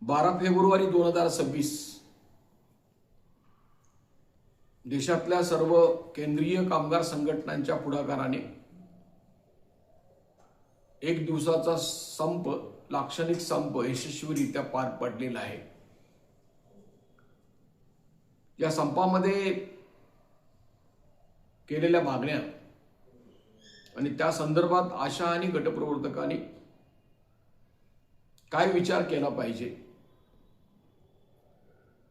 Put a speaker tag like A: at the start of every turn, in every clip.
A: 12 February 2026 देशातल्या सर्व केंद्रीय कामगार संघटनांच्या पुढाकाराने एक दिवसाचा संप, लाक्षणिक संप यशस्वीरित्या पार पडलेला आहे। या संपामध्ये केलेल्या मागण्या आणि त्या संदर्भात आशा आणि गटप्रवर्तकांनी काय विचार केला पाहिजे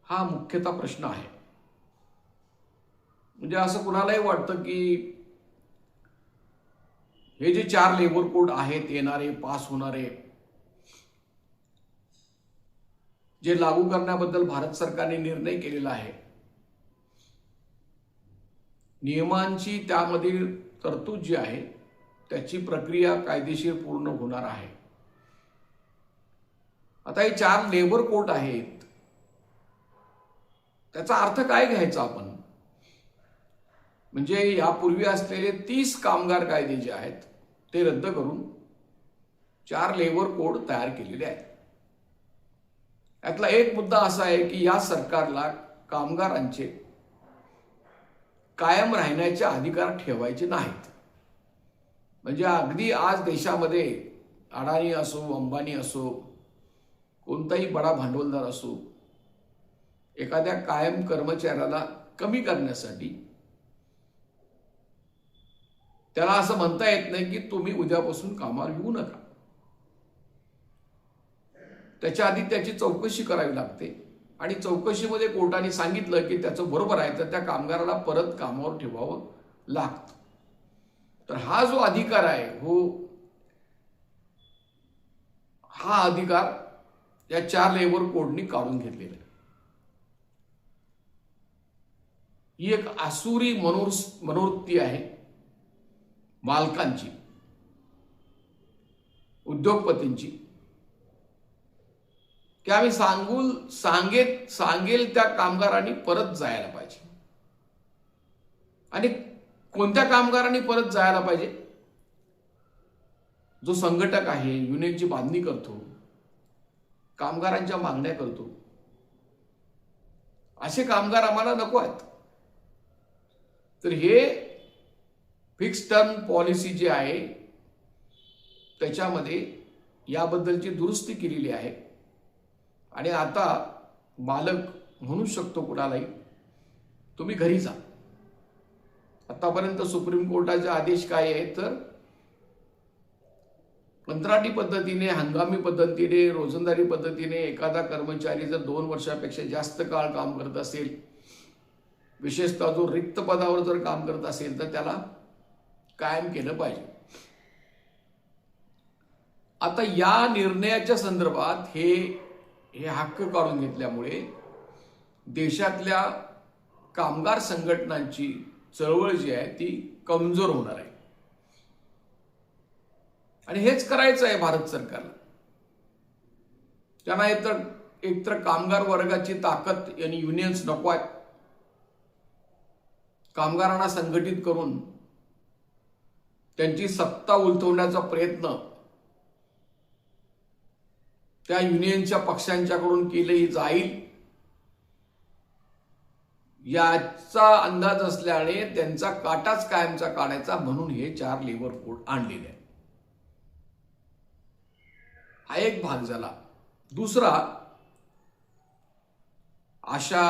A: हा मुख्यतः प्रश्न आहे। म्हणजे असं कुणालाही वाटतं की हे जे 4 लेबर कोड आहेत येणारे, पास होणारे, जे लागू करण्याबद्दल भारत सरकारने निर्णय केलेला आहे, नियमांची त्यामधील तरतूद जी आहे त्याची प्रक्रिया कायदेशीर पूर्ण होणार आहे। आता हे 4 लेबर कोड आहेत, त्याचा अर्थ काय घ्यायचा आपण? म्हणजे यापूर्वी असलेले 30 कामगार कायदे जे आहेत ते रद्द करून 4 लेबर कोड तयार केलेले आहेत। यातला एक मुद्दा असा आहे की या सरकारला कामगारांचे कायम राहण्याचे अधिकार ठेवायचे नाहीत। म्हणजे अगदी आज देशामध्ये अडाणी असो, अंबानी असो, कोणताही बडा भांडवलदार असो, एखाद्या कायम कर्मचाऱ्याला कमी करण्यासाठी त्याला असं म्हणता येत नाही की तुम्ही उद्यापासून कामावर येऊ नका। त्याच्या आधी त्याची चौकशी करावी लागते आणि चौकशीमध्ये कोर्टाने सांगितलं की त्याचं बरोबर आहे तर त्या कामगाराला परत कामावर ठेवावं लागतं। तर हा जो अधिकार आहे हा अधिकार या 4 लेबर कोडनी काढून घेतलेला आहे। ही एक आसुरी मनोवृत्ती आहे मालकांची, उद्योगपतींची, की आम्ही सांगेल त्या कामगारांनी परत जायला पाहिजे। आणि कोणत्या कामगारांनी परत जायला पाहिजे? जो संघटक आहे, युनियनची बांधणी करतो, कामगारांच्या मागण्या करतो, असे कामगार आम्हाला नको आहेत। तर हे फिक्स टर्म पॉलिसी जी आहे त्याच्यामध्ये याबद्दलची दुरुस्ती केलेली आहे आणि आता मालक म्हणू शकतो कुणालाही तुम्ही घरी जा। आतापर्यंत सुप्रीम कोर्टाचे आदेश काय आहे तर कंत्राटी पद्धतीने, हंगामी पद्धतीने, रोजंदारी पद्धतीने एखादा कर्मचारी जर 2 वर्षापेक्षा जास्त काळ काम करत असेल, विशेषतः जो रिक्त पदावर जर काम करत असेल तर त्याला कायम केलं पाहिजे। आता या निर्णयाच्या संदर्भात हे हक्क काढून घेतल्यामुळे देशातल्या कामगार संघटनांची चळवळ जी आहे ती कमजोर होणार आहे आणि हेच करायचं आहे भारत सरकारला। त्यांना एकतर कामगार वर्गाची ताकद आणि युनियन्स नको आहेत। कामगारांना संघटित करून त्यांची सत्ता उलथवण्याचा प्रयत्न त्या युनियनच्या पक्षांच्याकडून केले जाईल याचा अंदाज असल्याने त्यांचा काटाच कायमचा काढायचा म्हणून हे 4 लेबर कोड आणलेले आहेत। हा एक भाग झाला। दुसरा, आशा,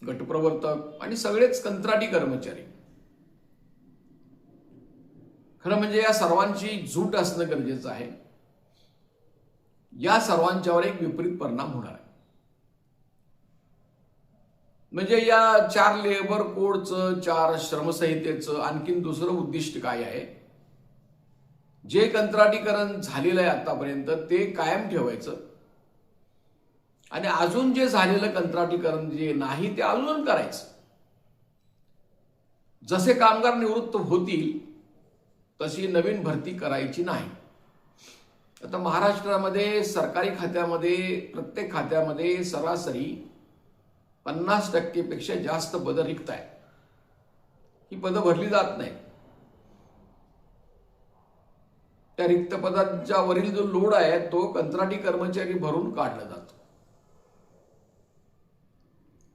A: गटप्रवर्तक आणि सगळेच कंत्राटी कर्मचारी, खरं म्हणजे या सर्वांची झूट असणं गरजेचं आहे। या सर्वांच्यावर एक विपरीत परिणाम होणार आहे। म्हणजे या 4 लेबर कोडचं, 4 श्रमसंहितेचं आणखीन दुसरं उद्दिष्ट काय आहे? जे कंत्राटीकरण झालेलं आहे आतापर्यंत ते कायम ठेवायचं आणि अजून जे झालेलं कंत्राटीकरण जे नाही ते आंदोलन करायचं। जसे कामगार निवृत्त होतील तशी नवीन भरती करायची नाही। आता महाराष्ट्रामध्ये सरकारी खात्यामध्ये प्रत्येक खात्यामध्ये सरासरी 50% पेक्षा जास्त पदं रिक्त आहेत। ही पदं भरली जात नाही। त्या रिक्त पदांच्या वरील जो लोड आहे तो कंत्राटी कर्मचारी भरून काढला जातो।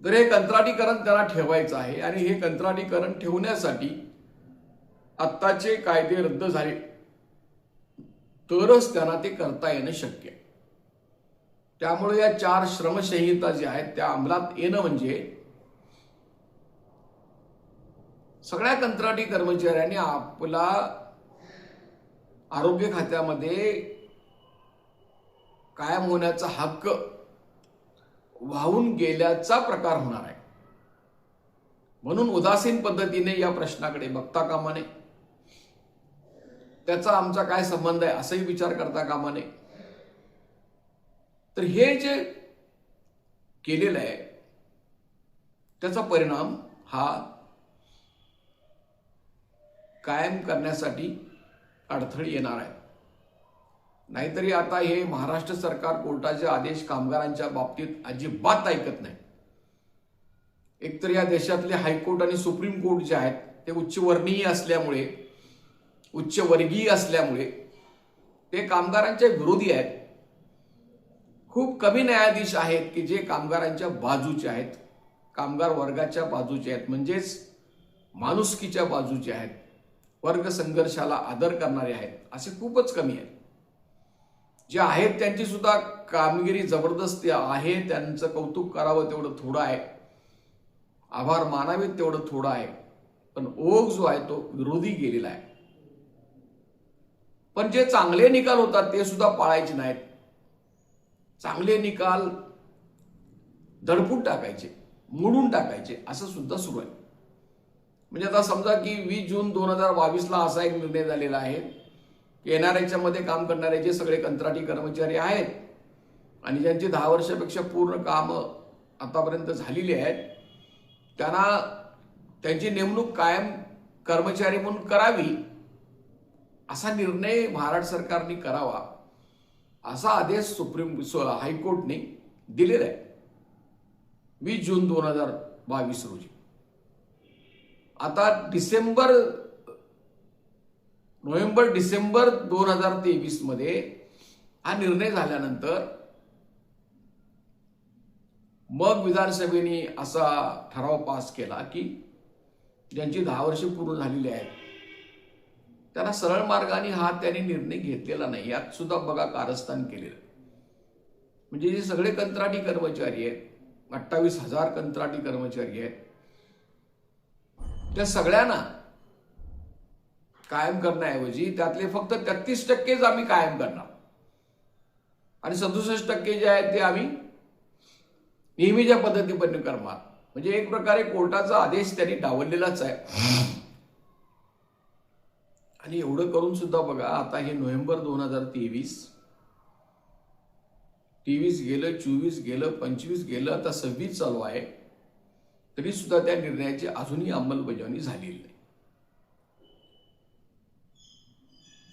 A: तर हे कंत्राटीकरण त्यांना ठेवायचं आहे आणि हे कंत्राटीकरण ठेवण्यासाठी आत्ताचे कायदे रद्द झाले तरच त्यांना ते करता येणं शक्य आहे. त्यामुळे या 4 श्रमसंहिता ज्या आहेत त्या अंमलात येणं म्हणजे सगळ्या कंत्राटी कर्मचाऱ्यांनी आपला आरोग्य खात्यामध्ये कायम होण्याचा हक्क वाहून गेल्याचा प्रकार होणार आहे. म्हणून उदासीन पद्धतीने या प्रश्नाकडे बघता कामा नये. त्याचा आमचा काय संबंध आहे असाही विचार करता कामा नये. तर हे जे केलेलं आहे त्याचा परिणाम हा कायम करण्यासाठी अडथळे येणार आहे. नाहीतरी आता हे महाराष्ट्र सरकार कोर्टाचे आदेश कामगारांच्या बाबतीत अजिबात ऐकत नाही. एकतर या देशातले हायकोर्ट आणि सुप्रीम कोर्ट जे आहेत ते उच्चवर्णीय असल्यामुळे, उच्चवर्गीय असल्यामुळे ते कामगारांच्या विरोधी आहेत. खूप कमी न्यायाधीश आहेत की जे कामगारांच्या बाजूचे आहेत, कामगार वर्गाच्या बाजूचे आहेत, म्हणजेच माणुसकीच्या बाजूचे आहेत, वर्ग संघर्षाला आदर करणारे आहेत. असे खूपच कमी आहेत. जे आहेत त्यांची सुद्धा कामगिरी जबरदस्त आहे. त्यांचं कौतुक करावं तेवढं थोडं आहे, आभार मानावेत तेवढं थोडं आहे. पण ओघ जो आहे तो विरोधी गेलेला आहे. पण जे चांगले निकाल होतात ते सुद्धा पाळायचे नाहीत. चांगले निकाल दडपून टाकायचे, मोडून टाकायचे असं सुद्धा सुरू आहे. म्हणजे आता समजा की 20 जून 2022 ला असा एक निर्णय झालेला आहे की एनआरएच्या मध्ये काम करणारे जे सगळे कंत्राटी कर्मचारी आहेत आणि ज्यांची 10 वर्षापेक्षा पूर्ण काम आतापर्यंत झालेली आहेत त्यांना त्यांची नेमणूक कायम कर्मचारी म्हणून करावी असा निर्णय महाराष्ट्र सरकारने करावा असा आदेश हायकोर्टने दिलेला आहे 20 जून 2022 रोजी. आता नोव्हेंबर डिसेंबर 2023 मध्ये हा निर्णय झाल्यानंतर मग विधानसभेने असा ठराव पास केला की ज्यांची 10 वर्षे पूर्ण झालेली आहेत त्यांना सरळ मार्गाने हा त्यांनी निर्णय घेतलेला नाही. यात सुद्धा बघा कारस्थान केलेलं. म्हणजे जे सगळे कंत्राटी कर्मचारी आहेत, 28,000 कंत्राटी कर्मचारी आहेत, त्या सगळ्यांना कायम करण्याऐवजी त्यातले फक्त 33% आम्ही कायम करणार आणि 67% जे आहेत ते आम्ही नेहमीच्या पद्धतीने करणार. म्हणजे एक प्रकारे कोर्टाचा आदेश त्यांनी डावललेलाच आहे. आणि एवढं करून सुद्धा बघा आता हे नोव्हेंबर 2023 गेलं, 24 गेलं, 25 गेलं, आता 26 चालू आहे, तरी सुद्धा त्या निर्णयाची अजूनही अंमलबजावणी झालेली नाही.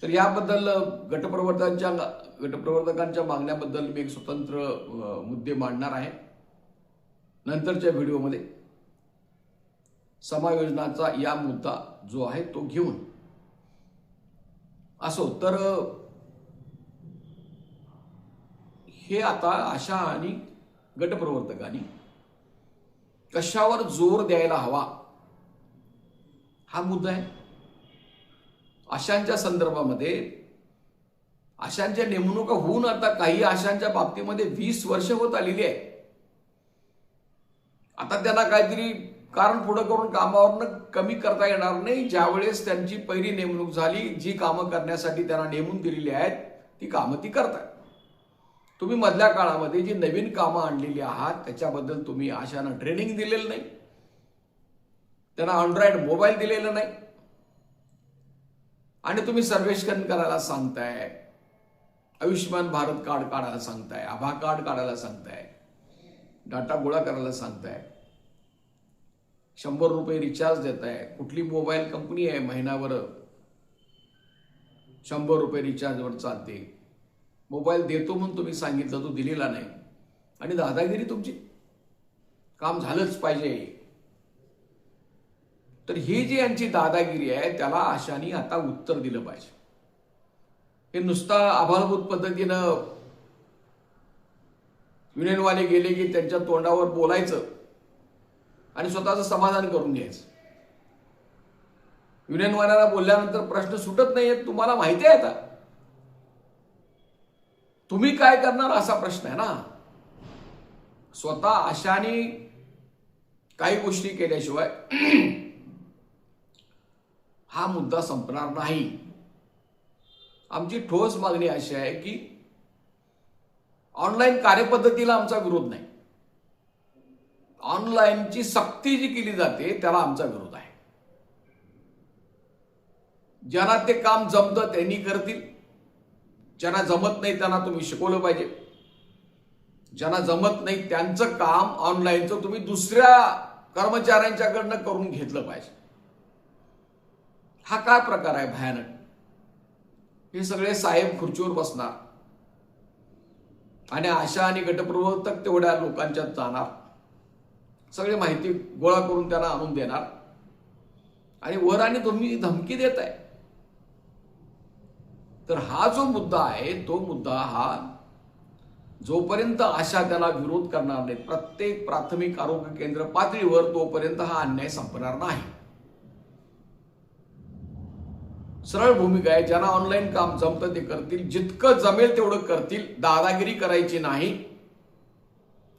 A: तर याबद्दल गटप्रवर्तकांच्या मागण्याबद्दल मी एक स्वतंत्र मुद्दे मांडणार आहे नंतरच्या व्हिडिओमध्ये. समायोजनाचा या मुद्दा जो आहे तो घेऊन असो. तर हे आता आशा आणि गटप्रवर्तकांनी कशावर जोर द्यायला हवा हा मुद्दा आहे. आशांच्या संदर्भामध्ये आशांच्या नेमणुका होऊन आता काही आशांच्या बाबतीमध्ये 20 वर्ष होत आलेली आहे. आता त्यांना काहीतरी कारण पुढे करून कामावरनं कमी करता येणार नाही. ज्यावेळेस त्यांची पहिली नेमणूक झाली, जी कामं करण्यासाठी त्यांना नेमून दिलेली आहेत ती कामं ती करतात. तुम्ही मधल्या काळामध्ये जी नवीन कामं आणलेली आहात त्याच्याबद्दल तुम्ही आशांना ट्रेनिंग दिलेलं नाही, त्यांना अँड्रॉइड मोबाईल दिलेला नाही आणि तुम्ही सर्वेक्षण करायला सांगताय, आयुष्यमान भारत कार्ड काढायला सांगताय, आभा कार्ड काढायला सांगताय, डाटा गोळा करायला सांगताय, 100 रुपये रिचार्ज देताय. कुठली मोबाईल कंपनी आहे महिन्यावर 100 रुपये रिचार्जवर चालते. मोबाईल देतो म्हणून तुम्ही सांगितलं, तो दिलेला नाही आणि दादागिरी तुमची, काम झालंच पाहिजे. तर ही जी यांची दादागिरी आहे त्याला आशांनी आता उत्तर दिलं पाहिजे. हे नुसता आभाळभूत पद्धतीनं युनियनवाले गेले की त्यांच्या तोंडावर बोलायचं आणि स्वतःचं समाधान करून घ्यायचं. युनियनवाल्यांना बोलल्यानंतर प्रश्न सुटत नाहीये, तुम्हाला माहिती आहे आता तुम्ही काय करणार असा प्रश्न आहे ना. स्वतः आशाने काही गोष्टी केल्याशिवाय हा मुद्दा संपणार नाही. आमची ठोस मागणी अशी आहे की ऑनलाईन कार्यपद्धतीला आमचा विरोध नाही, ऑनलाईनची सक्ती जी केली जाते त्याला आमचा विरोध आहे. ज्यांना ते काम जमतं त्यांनी करतील, ज्यांना जमत नाही त्यांना तुम्ही शिकवलं पाहिजे. ज्यांना जमत नाही त्यांचं काम ऑनलाईनचं तुम्ही दुसऱ्या कर्मचाऱ्यांच्याकडनं करून घेतलं पाहिजे. हा काय प्रकार आहे भयानक. हे सगळे साहेब खुर्चीवर बसणार आणि आशा आणि गटप्रवर्तक तेवढ्या लोकांच्यात जाणार, सगळी माहिती गोळा करून त्यांना आणून देणार आणि वर आणि तुम्ही धमकी देताय. तर हा जो मुद्दा आहे तो मुद्दा हा जोपर्यंत आशा त्याला विरोध करणार नाही प्रत्येक प्राथमिक आरोग्य केंद्र पातळीवर, तोपर्यंत हा अन्याय संपणार नाही. सरळ भूमिका आहे. ज्यांना ऑनलाईन काम जमतं ते करतील, जितकं जमेल तेवढं करतील. दादागिरी करायची नाही.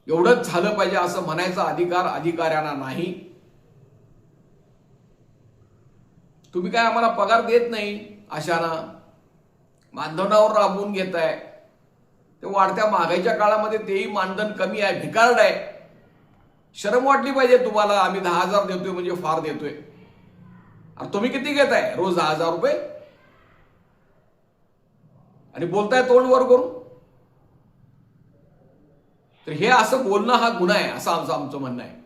A: एवढंच झालं पाहिजे असं म्हणायचा अधिकार अधिकाऱ्यांना नाही. तुम्ही काय आम्हाला पगार देत नाही आशाना, मानधनावर राबवून घेताय. ते वाढत्या महागाईच्या काळामध्ये तेही मानधन कमी आहे, भिकारड आहे. शरम वाटली पाहिजे तुम्हाला. आम्ही 10,000 देतोय म्हणजे फार देतोय. तुम्ही किती घेताय रोज? 10,000 रुपये. आणि बोलताय तोंड वर करून. तर हे असं बोलणं हा गुन्हा आहे असं आमचं म्हणणं आहे.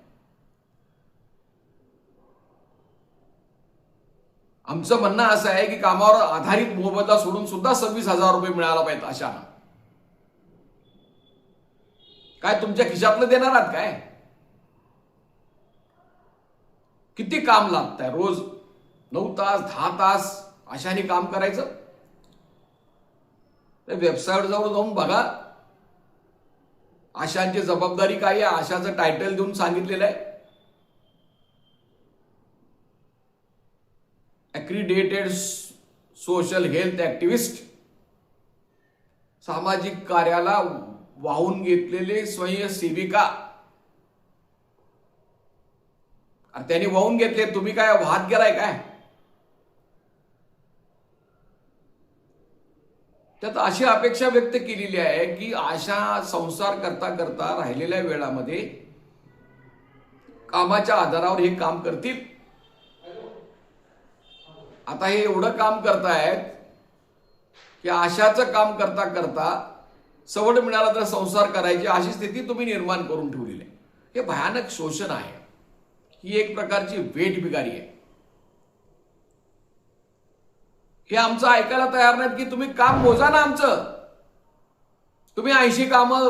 A: आमचं म्हणणं असं आहे की कामावर आधारित मोबदला सोडून सुद्धा 26,000 रुपये मिळाला पाहिजे अशानं. काय तुमच्या खिशातलं देणार आहात काय? किती काम लागतंय रोज? 9 तास 10 तास आशाने काम करायचं. वेबसाईट जाऊन बघा आशांची जबाबदारी काय आहे. आशाचं टायटल देऊन सांगितलेलं आहे, ॲक्रिडेटेड सोशल हेल्थ ॲक्टिव्हिस्ट. सामाजिक कार्याला वाहून घेतलेले स्वयंसेविका. त्यांनी वाहून घेतले, तुम्ही काय वाहत गेलाय काय? त्यात अशी अपेक्षा व्यक्त केलेली आहे की आशा संसार करता करता राहिलेल्या वेळामध्ये कामाच्या आधारावर हे काम करतील. आता हे एवढं काम करतायत की आशाचं काम करता करता सवड मिळाला तर संसार करायची अशी स्थिती तुम्ही निर्माण करून ठेवलेली आहे. हे भयानक शोषण आहे. ही एक प्रकारची वेठबिगारी आहे. हे आमचं ऐकायला तयार नाहीत की तुम्ही काम मोजा ना आमचं. तुम्ही 80 कामं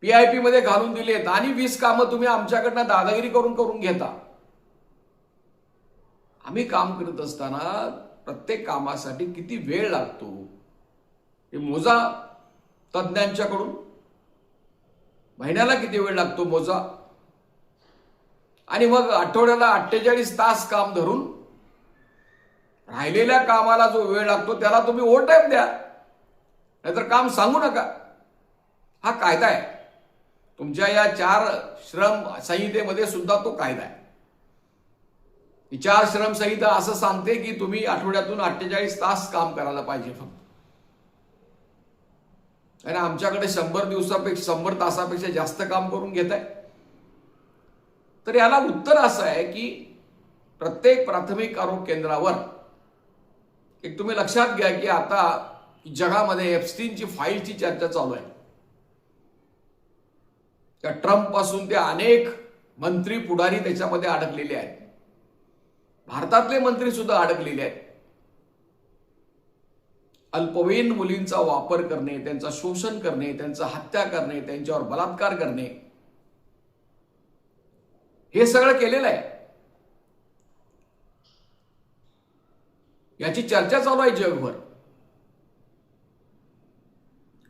A: PIP मध्ये घालून दिलेत आणि 20 कामं तुम्ही आमच्याकडनं दादागिरी करून घेता. आम्ही काम करत असताना प्रत्येक कामासाठी किती वेळ लागतो हे मोजा तज्ञांच्याकडून. महिन्याला किती वेळ लागतो मोजा. आणि मग आठवड्याला 48 तास काम धरून राहिलेल्या कामाला जो वेळ लागतो त्याला तुम्ही ओव्हर टाइम द्या, नाहीतर काम सांगू नका. हा कायदा आहे. तुमच्या या 4 श्रम संहितेमध्ये सुद्धा तो कायदा आहे. ही 4 श्रम संहिता असं सांगते की तुम्ही आठवड्यातून 48 तास काम करायला पाहिजे फक्त. आणि आमच्याकडे 100 तासापेक्षा जास्त काम करून घेत आहे. तर याला उत्तर असं आहे की प्रत्येक प्राथमिक आरोग्य केंद्रावर एक तुम्ही लक्षात घ्या की आता जगामध्ये एप्स्टीनची फाईलची चर्चा चालू आहे. त्या ट्रम्प पासून ते अनेक मंत्री पुढारी त्याच्यामध्ये अडकलेले आहेत. भारतातले मंत्री सुद्धा अडकलेले आहेत. अल्पवयीन मुलींचा वापर करणे, त्यांचं शोषण करणे, त्यांचं हत्या करणे, त्यांच्यावर बलात्कार करणे, हे सगळं केलेलं आहे. याची चर्चा चालू आहे जगभर.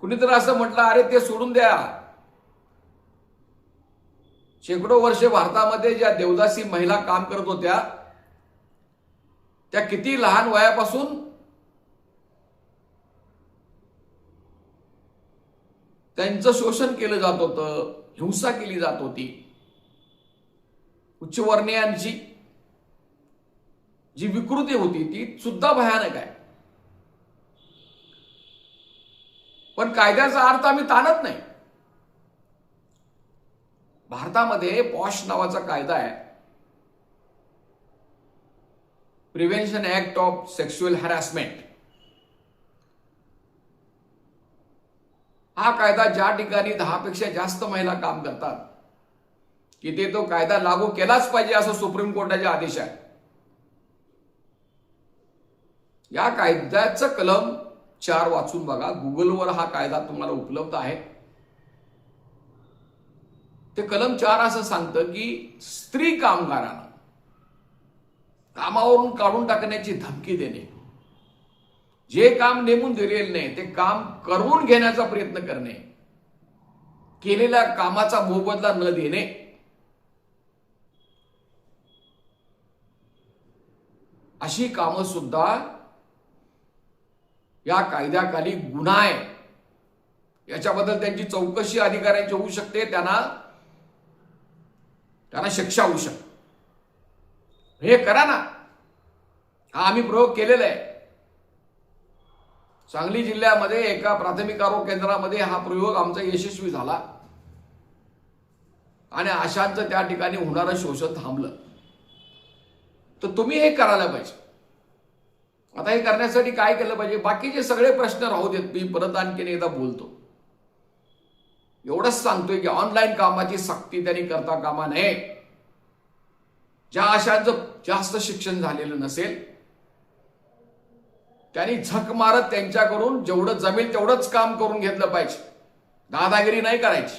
A: कुणीतरी असं म्हटलं, अरे ते सोडून द्या, शेकडो वर्षे भारतामध्ये ज्या देवदासी महिला काम करत होत्या त्या किती लहान वयापासून त्यांचं शोषण केलं जात होतं, हिंसा केली जात होती. उच्चवर्णीयांची जी विकृती होती ती सुद्धा भयानक आहे. पण कायद्याचा अर्थ आम्ही ताणत नाही. भारतामध्ये पॉश नावाचा कायदा आहे, prevention act of sexual harassment. हा कायदा ज्या ठिकाणी 10 पेक्षा जास्त महिला काम करतात तिथे तो कायदा लागू केलाच पाहिजे असं सुप्रीम कोर्टाचे आदेश आहे. या कायद्याचं कलम 4 वाचून बघा. गुगलवर हा कायदा तुम्हाला उपलब्ध आहे. ते कलम 4 असं सांगतं की स्त्री कामगारांना कामावरून काढून टाकण्याची धमकी देणे, जे काम नेमून दिलेले नाही ते काम करून घेण्याचा प्रयत्न करणे, केलेल्या कामाचा मोबदला न देणे, अशी कामं सुद्धा या कायद्याखाली गुन्हा आहे. याच्याबद्दल त्यांची चौकशी अधिकाऱ्यांची होऊ शकते, त्यांना शिक्षा होऊ शकते. हे करा ना. हा आम्ही प्रयोग केलेला आहे. सांगली जिल्ह्यामध्ये एका प्राथमिक आरोग्य केंद्रामध्ये हा प्रयोग आमचा यशस्वी झाला आणि आशांचं त्या ठिकाणी होणारं शोषण थांबलं. तर तुम्ही हे करायला पाहिजे. आता हे करण्यासाठी काय केलं पाहिजे? बाकीचे सगळे प्रश्न राहू देत, मी परत आणखीन एकदा बोलतो. एवढंच सांगतोय की ऑनलाईन कामाची सक्ती त्यांनी करता कामा नये. ज्या आशांचं जास्त शिक्षण झालेलं नसेल त्यांनी झक मारत त्यांच्याकडून जेवढं जमेल तेवढंच काम करून घेतलं पाहिजे. दादागिरी नाही करायची.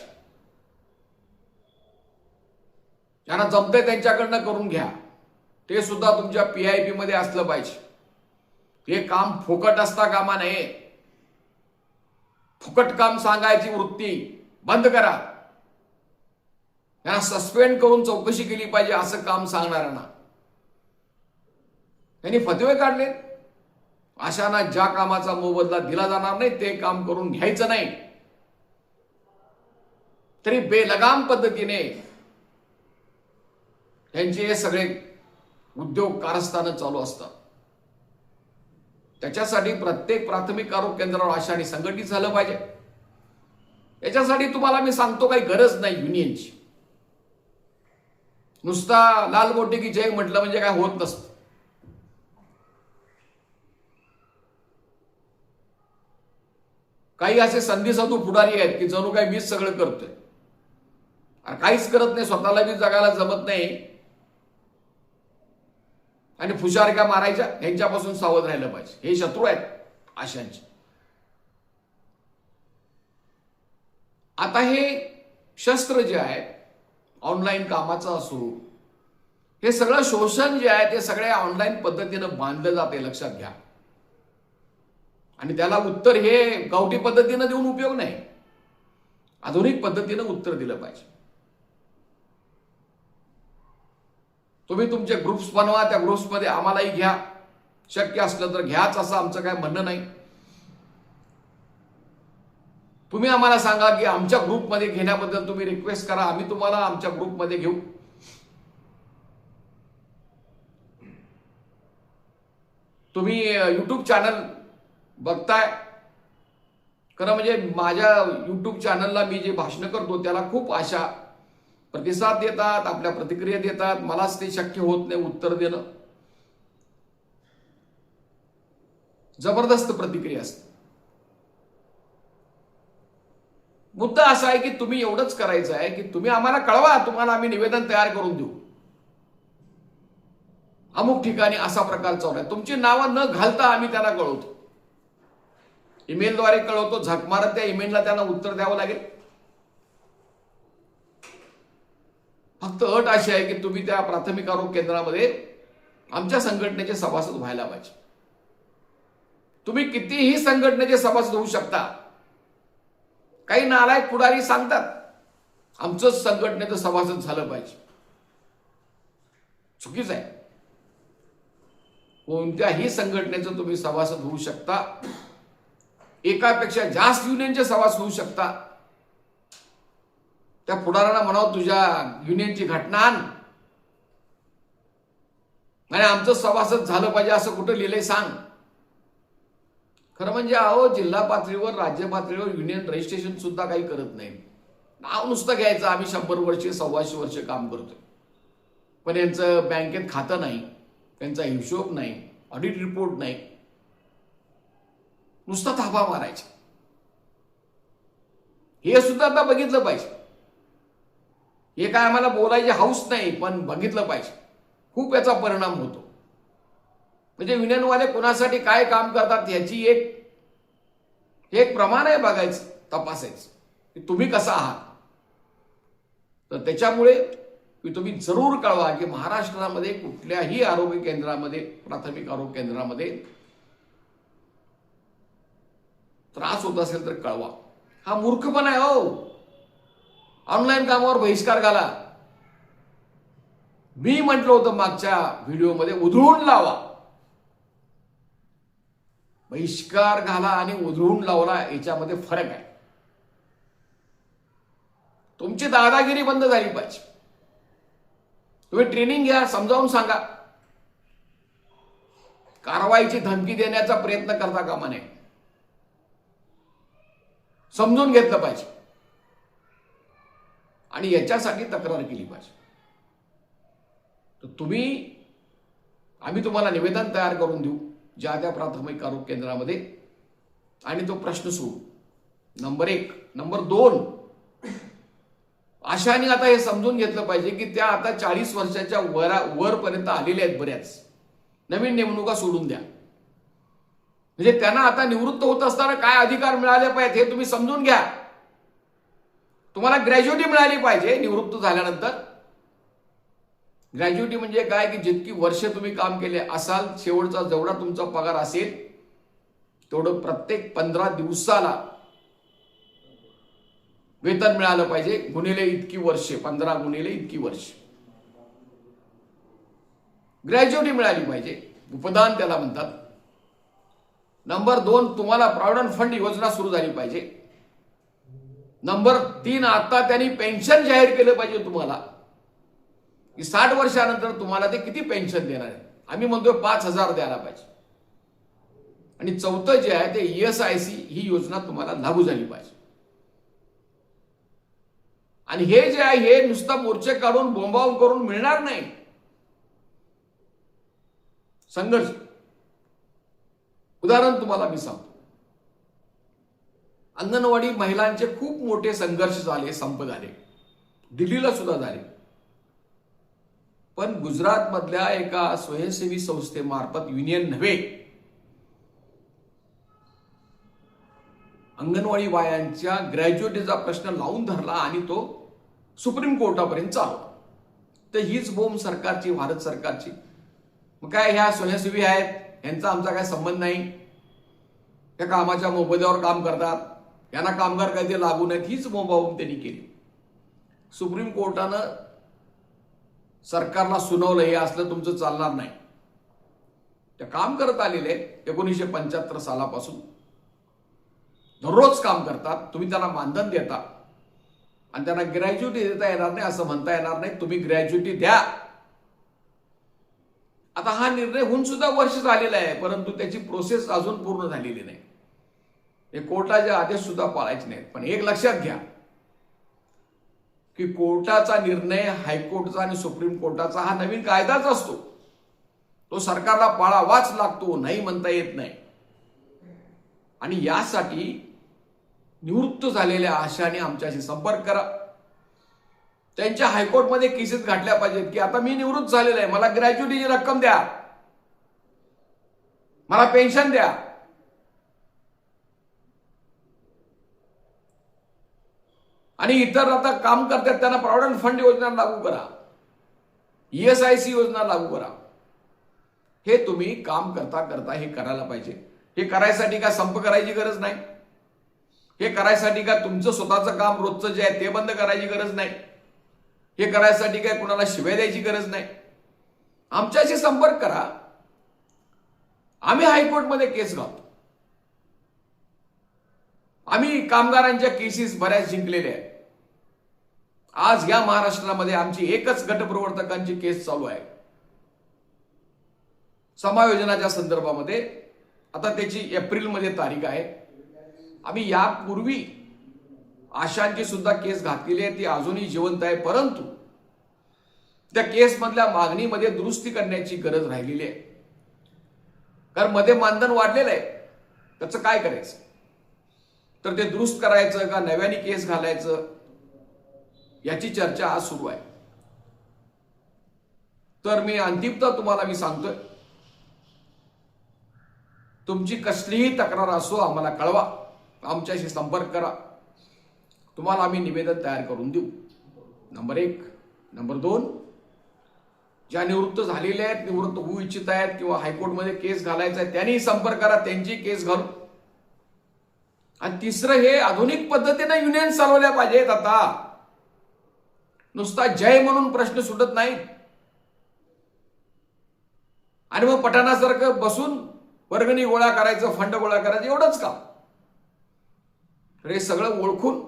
A: ज्यांना जमतंय त्यांच्याकडनं करून घ्या. ते सुद्धा तुमच्या PIP मध्ये असलं पाहिजे. हे काम फुकट असता कामा नये. फुकट काम सांगायची वृत्ती बंद करा. यांना सस्पेंड करून चौकशी केली पाहिजे असं काम सांगणाऱ्यांना. त्यांनी फतवे काढले. अशांना ज्या कामाचा मोबदला दिला जाणार नाही ते काम करून घ्यायचं नाही. तरी बेलगाम पद्धतीने त्यांचे हे सगळे उद्योग कारस्थानं चालू असतात. त्याच्यासाठी प्रत्येक प्राथमिक आरोग्य केंद्रावर आशांनी संघटित झालं पाहिजे. याच्यासाठी तुम्हाला मी सांगतो काही गरज नाही युनियनची. नुसता लाल गोटे की जय म्हटलं म्हणजे काय होत नसतं. काही असे संधीसाधू पुढारी आहेत की जणू काही मीच सगळं करतोय, काहीच करत नाही, स्वतःला बी जगायला जमत नाही आणि फुशारक्या मारायच्या. यांच्यापासून सावध राहिलं पाहिजे. हे शत्रू आहेत आशांचे. आता हे शस्त्र जे आहे ऑनलाईन कामाचं असो, हे सगळं शोषण जे आहे ते सगळ्या ऑनलाईन पद्धतीनं बांधलं जाते, लक्षात घ्या. आणि त्याला उत्तर हे गावठी पद्धतीनं देऊन उपयोग नाही. आधुनिक पद्धतीनं उत्तर दिलं पाहिजे. तुम्ही तुमचे ग्रुप्स बनवा, त्या ग्रुप्समध्ये आम्हालाही घ्या. शक्य असलं तर घ्याच असं आमचं काय म्हणणं नाही. तुम्ही आम्हाला सांगा की आमच्या ग्रुपमध्ये घेण्याबद्दल तुम्ही रिक्वेस्ट करा, आम्ही तुम्हाला आमच्या ग्रुपमध्ये घेऊ. तुम्ही YouTube चॅनल बघताय खरं म्हणजे माझ्या YouTube चॅनलला मी जे भाषण करतो त्याला खूप आशा प्रतिसाद देतात, आपल्या प्रतिक्रिया देतात. मलाच ते शक्य होत नाही उत्तर देणं. जबरदस्त प्रतिक्रिया असते. मुद्दा असा आहे की तुम्ही एवढंच करायचं आहे की तुम्ही आम्हाला कळवा, तुम्हाला आम्ही निवेदन तयार करून देऊ. अमुक ठिकाणी असा प्रकार चालू आहे, तुमची नावं न घालता आम्ही त्यांना कळवतो. ईमेलद्वारे कळवतो. झक मारत त्या ईमेलला त्यांना उत्तर द्यावं लागेल. फक्त अट अशी आहे की तुम्ही त्या प्राथमिक आरोग्य केंद्रामध्ये आमच्या संघटनेचे सभासद व्हायला पाहिजे. तुम्ही कितीही संघटनेचे सभासद होऊ शकता. काही नालायक पुढारी सांगतात आमचंच संघटनेचं सभासद झालं पाहिजे. चुकीचं आहे. कोणत्याही संघटनेचं तुम्ही सभासद होऊ शकता, एकापेक्षा जास्त युनियनचे सभासद होऊ शकता. त्या पुढाऱ्यांना म्हणावं तुझ्या युनियनची घटना आण आणि आमचं सभासद झालं पाहिजे असं कुठं लिहिलंय सांग. खरं म्हणजे अहो, जिल्हा पातळीवर राज्य पातळीवर युनियन रजिस्ट्रेशन सुद्धा काही करत नाही. नाव नुसतं घ्यायचं आम्ही 100 वर्ष 125 वर्ष काम करतोय, पण यांचं बँकेत खातं नाही, त्यांचा हिशोब नाही, ऑडिट रिपोर्ट नाही, नुसता थापा मारायचा. हे सुद्धा आता बघितलं पाहिजे. हे काय आम्हाला बोलायचे हाऊस नाही, पण बघितलं पाहिजे. खूप याचा परिणाम होतो. म्हणजे युनियनवाले कोणासाठी काय काम करतात याची एक प्रमाण आहे बघायचं, तपासायचं की तुम्ही कसा आहात. तर त्याच्यामुळे तुम्ही जरूर कळवा की महाराष्ट्रामध्ये कुठल्याही आरोग्य केंद्रामध्ये, प्राथमिक आरोग्य केंद्रामध्ये त्रास होत असेल तर कळवा. हा मूर्खपणा आहे हो. ऑनलाईन कामावर बहिष्कार घाला. मी म्हटलं होतं मागच्या व्हिडिओमध्ये, उधळून लावा. बहिष्कार घाला आणि उधळून लावला याच्यामध्ये फरक आहे. तुमची दादागिरी बंद झाली पाहिजे. तुम्ही ट्रेनिंग घ्या, समजावून सांगा. कारवाईची धमकी देण्याचा प्रयत्न करता कामा नये. समजून घेतलं पाहिजे आणि याच्यासाठी तक्रार केली पाहिजे. तर आम्ही तुम्हाला निवेदन तयार करून देऊ ज्या त्या प्राथमिक आरोग्य केंद्रामध्ये आणि तो प्रश्न सोडू. नंबर 1. नंबर 2, आशाने आता हे समजून घेतलं पाहिजे की त्या आता 40 वर्षाच्या वरपर्यंत आलेल्या आहेत. बऱ्याच नवीन नेमणुका सोडून द्या. म्हणजे त्यांना आता निवृत्त होत असताना काय अधिकार मिळाले पाहिजेत हे तुम्ही समजून घ्या. तुम्हाला ग्रॅज्युटी मिळाली पाहिजे निवृत्त झाल्यानंतर. ग्रॅज्युटी म्हणजे काय की जितकी वर्ष तुम्ही काम केले असाल, शेवटचा जेवढा तुमचा पगार असेल तेवढं प्रत्येक 15 दिवसाला वेतन मिळालं पाहिजे. गुणिले इतकी वर्षे, 15 गुणिले इतकी वर्ष ग्रॅज्युटी मिळाली पाहिजे. उपदान त्याला म्हणतात. नंबर 2, तुम्हाला प्रॉव्हिडंट फंड योजना सुरू झाली पाहिजे. नंबर 3, आता त्यांनी पेन्शन जाहीर केलं पाहिजे तुम्हाला की 60 वर्षानंतर तुम्हाला ते किती पेन्शन देणार आहे. आम्ही म्हणतो 5,000 द्यायला पाहिजे. आणि 4थं जे आहे ते ESIC ही योजना तुम्हाला लागू झाली पाहिजे. आणि हे जे आहे हे नुसतं मोर्चे काढून बोंबाबोंब करून मिळणार नाही. संघर्ष. उदाहरण तुम्हाला मी सांगतो. अंगणवाडी महिलांचे खूप मोठे संघर्ष झाले, संप झाले, दिल्लीला सुद्धा झाले. पण गुजरात मधल्या एका स्वयंसेवी संस्थेमार्फत, युनियन नव्हे, अंगणवाडी बायांच्या ग्रॅज्युएटीचा प्रश्न लावून धरला आणि तो सुप्रीम कोर्टापर्यंत चालवला. तर हीच बोंब सरकारची, भारत सरकारची. मग काय ह्या स्वयंसेवी आहेत, यांचा आमचा काय संबंध नाही, त्या कामाच्या मोबदल्यावर काम करतात, यांना कामगार कायदे लागू नाहीत, हीच बोंबाबोंब त्यांनी केली. सुप्रीम कोर्टानं सरकारला सुनावलं हे असलं तुमचं चालणार नाही. ते काम करत आलेले 1975 सालापासून दररोज काम करतात. तुम्ही त्यांना मानधन देता आणि त्यांना ग्रॅज्युटी देता येणार नाही असं म्हणता येणार नाही. तुम्ही ग्रॅज्युटी द्या. आता हा निर्णय होऊन सुद्धा वर्ष झालेला आहे, परंतु त्याची प्रोसेस अजून पूर्ण झालेली नाही. हे कोर्टाचे आदेश सुद्धा पाळायचे नाहीत. पण एक लक्षात घ्या की कोर्टाचा निर्णय, हायकोर्टचा आणि सुप्रीम कोर्टाचा हा नवीन कायदाच असतो. तो सरकारला पाळावाच लागतो, नाही म्हणता येत नाही. आणि यासाठी निवृत्त झालेल्या आशाने आमच्याशी संपर्क करा. त्यांच्या हायकोर्टमध्ये केसेस घातल्या पाहिजेत की आता मी निवृत्त झालेला आहे, मला ग्रॅज्युटीची रक्कम द्या, मला पेन्शन द्या. आणि इतर आता काम करतात त्यांना प्रॉव्हिडंट फंड योजना लागू करा, ESIC योजना लागू करा. हे तुम्ही काम करता करता हे करायला पाहिजे. हे करायसाठी काय संप करायची गरज नाही. हे करायसाठी काय तुमचं स्वतःचं काम रोजचं जे आहे ते बंद करायची गरज नाही. हे करायसाठी काय कुणाला शिव्या द्यायची गरज नाही. आमच्याशी संपर्क करा. आम्ही हायकोर्टमध्ये केस घालतो. आम्ही कामगारांच्या केसेस बऱ्याच जिंकलेल्या आहेत. आज या महाराष्ट्रामध्ये आमची एकच गटप्रवर्तकांची केस चालू आहे समायोजनाच्या संदर्भामध्ये. आता त्याची एप्रिलमध्ये तारीख आहे. आम्ही यापूर्वी आशांची सुद्धा केस घातलेली आहे, ती अजूनही जिवंत आहे. परंतु त्या केसमधल्या मागणीमध्ये दुरुस्ती करण्याची गरज राहिलेली आहे. कारण मध्ये मानधन वाढलेलं आहे, त्याचं काय करायचं? तर ते दुरुस्त करायचं का नव्याने केस घालायचं याची चर्चा आज सुरू आहे. तर मी अंतिमतः तुम्हाला सांगतोय, तुमची कसलीही तक्रार असो आम्हाला कळवा, आमच्याशी संपर्क करा. तुम्हाला आम्ही निवेदन तयार करून देऊ. नंबर 1. नंबर 2, ज्या निवृत्त झालेले आहेत, निवृत्त होऊ इच्छित आहेत किंवा हायकोर्टमध्ये केस घालायचा आहे त्यांनी संपर्क करा, त्यांची केस घालू. आणि 3, हे आधुनिक पद्धतीने युनियन चालवल्या पाहिजेत. आता नुसता जय म्हणून प्रश्न सुटत नाही आणि मग पठाणासारखं बसून वर्गणी गोळा करायचं, फंड गोळा करायचं, एवढंच का? तर हे सगळं ओळखून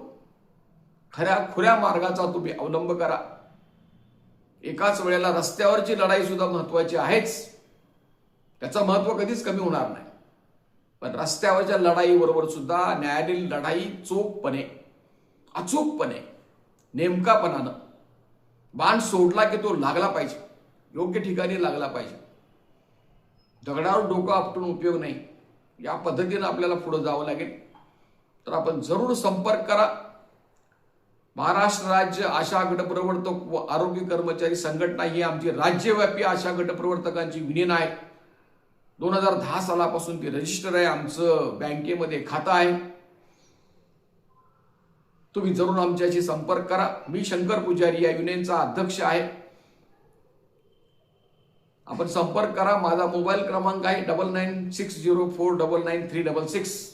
A: खऱ्या खुऱ्या मार्गाचा तुम्ही अवलंब करा. एकाच वेळेला रस्त्यावरची लढाई सुद्धा महत्वाची आहेच, त्याचं महत्व कधीच कमी होणार नाही. पण रस्त्यावरच्या लढाईबरोबर सुद्धा न्यायालयीन लढाई चोखपणे, अचूकपणे, नेमकापणानं बाण सोडला की तो लागला पाहिजे, योग्य ठिकाणी लागला पाहिजे. दगडावर डोकं आपटून उपयोग नाही. या पद्धतीनं आपल्याला पुढे जावं लागेल. तर आपण जरूर संपर्क करा. महाराष्ट्र राज्य आशा गटप्रवर्तक व आरोग्य कर्मचारी संघटना ही आमची राज्यव्यापी आशा गटप्रवर्तकांची युनियन आहे. 2010 सालापासून ती रजिस्टर आहे. आमचं बँकेमध्ये खातं आहे. तुम्ही जरूर आमच्याशी संपर्क करा. मी शंकर पुजारी या युनियनचा अध्यक्ष आहे. आपण संपर्क करा. माझा मोबाईल क्रमांक आहे 9960499366.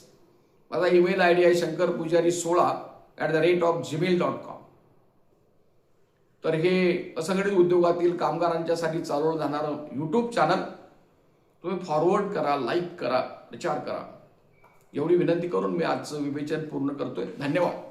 A: माझा ईमेल आयडी आहे shankarpujari16@gmail.com. तर हे असंघटित उद्योगातील कामगारांच्यासाठी चालवलं जाणारं युट्यूब चॅनल तुम्ही फॉरवर्ड करा, लाईक करा, प्रचार करा, एवढी विनंती करून मी आजचं विवेचन पूर्ण करतोय. धन्यवाद.